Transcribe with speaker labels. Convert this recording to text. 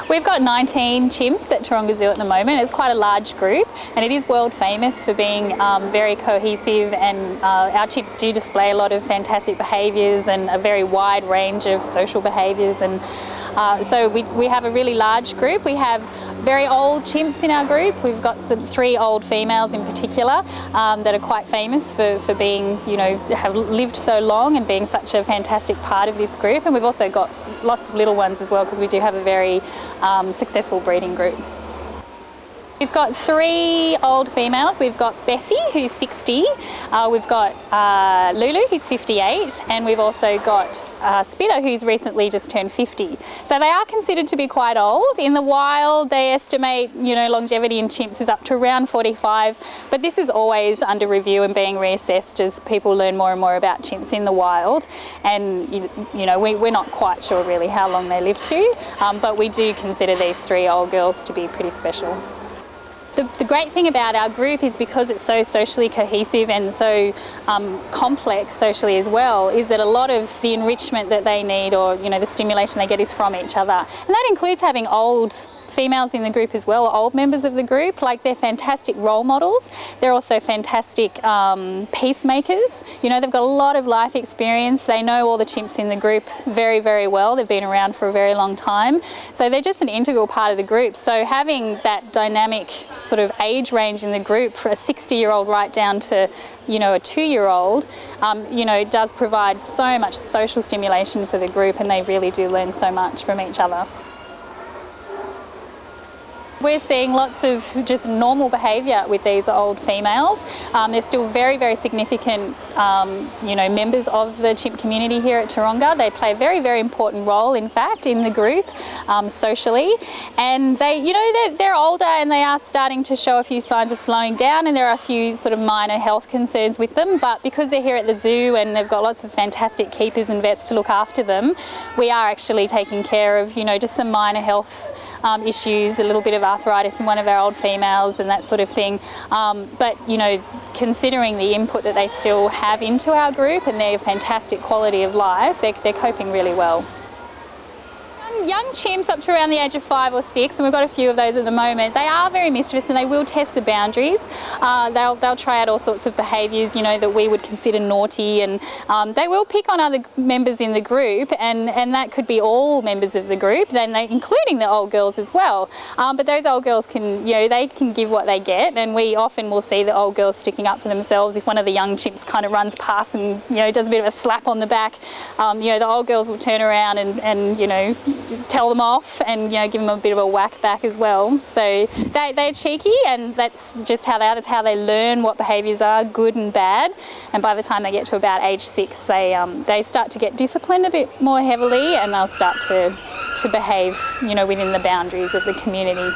Speaker 1: We've got 19 chimps at Taronga Zoo at the moment. It's quite a large group, and it is world famous for being very cohesive, and our chimps do display a lot of fantastic behaviours and a very wide range of social behaviours, and so we have a really large group. We have very old chimps in our group. We've got 3 old females in particular that are quite famous for being, have lived so long and being such a fantastic part of this group. And we've also got lots of little ones as well, because we do have a very successful breeding group. We've got 3 old females. We've got Bessie, who's 60, we've got Lulu, who's 58, and we've also got Spitter, who's recently just turned 50. So they are considered to be quite old. In the wild, they estimate, longevity in chimps is up to around 45, but this is always under review and being reassessed as people learn more and more about chimps in the wild. And, we're not quite sure really how long they live to, but we do consider these 3 old girls to be pretty special. The great thing about our group is, because it's so socially cohesive and so complex socially as well, is that a lot of the enrichment that they need, or the stimulation they get, is from each other. And that includes having old females in the group as well, old members of the group. Like, they're fantastic role models. They're also fantastic peacemakers. They've got a lot of life experience. They know all the chimps in the group very, very well. They've been around for a very long time. So they're just an integral part of the group. So having that dynamic sort of age range in the group, for a 60-year-old right down to, a 2-year-old, does provide so much social stimulation for the group, and they really do learn so much from each other. We're seeing lots of just normal behaviour with these old females. They're still very, very significant, members of the chimp community here at Taronga. They play a very, very important role, in fact, in the group, socially. And they're older, and they are starting to show a few signs of slowing down, and there are a few sort of minor health concerns with them. But because they're here at the zoo and they've got lots of fantastic keepers and vets to look after them, we are actually taking care of, just some minor health issues, a little bit of arthritis in one of our old females and that sort of thing. But considering the input that they still have into our group and their fantastic quality of life, they're coping really well. Young chimps up to around the age of 5 or 6, and we've got a few of those at the moment, they are very mischievous, and they will test the boundaries. They'll try out all sorts of behaviours, that we would consider naughty, and they will pick on other members in the group, and that could be all members of the group, including the old girls as well. But those old girls can, they can give what they get, and we often will see the old girls sticking up for themselves. If one of the young chimps kind of runs past and, does a bit of a slap on the back, the old girls will turn around and tell them off and give them a bit of a whack back as well. So they're cheeky, and that's just how they are. That's how they learn what behaviours are good and bad. And by the time they get to about age 6, they start to get disciplined a bit more heavily, and they'll start to behave within the boundaries of the community.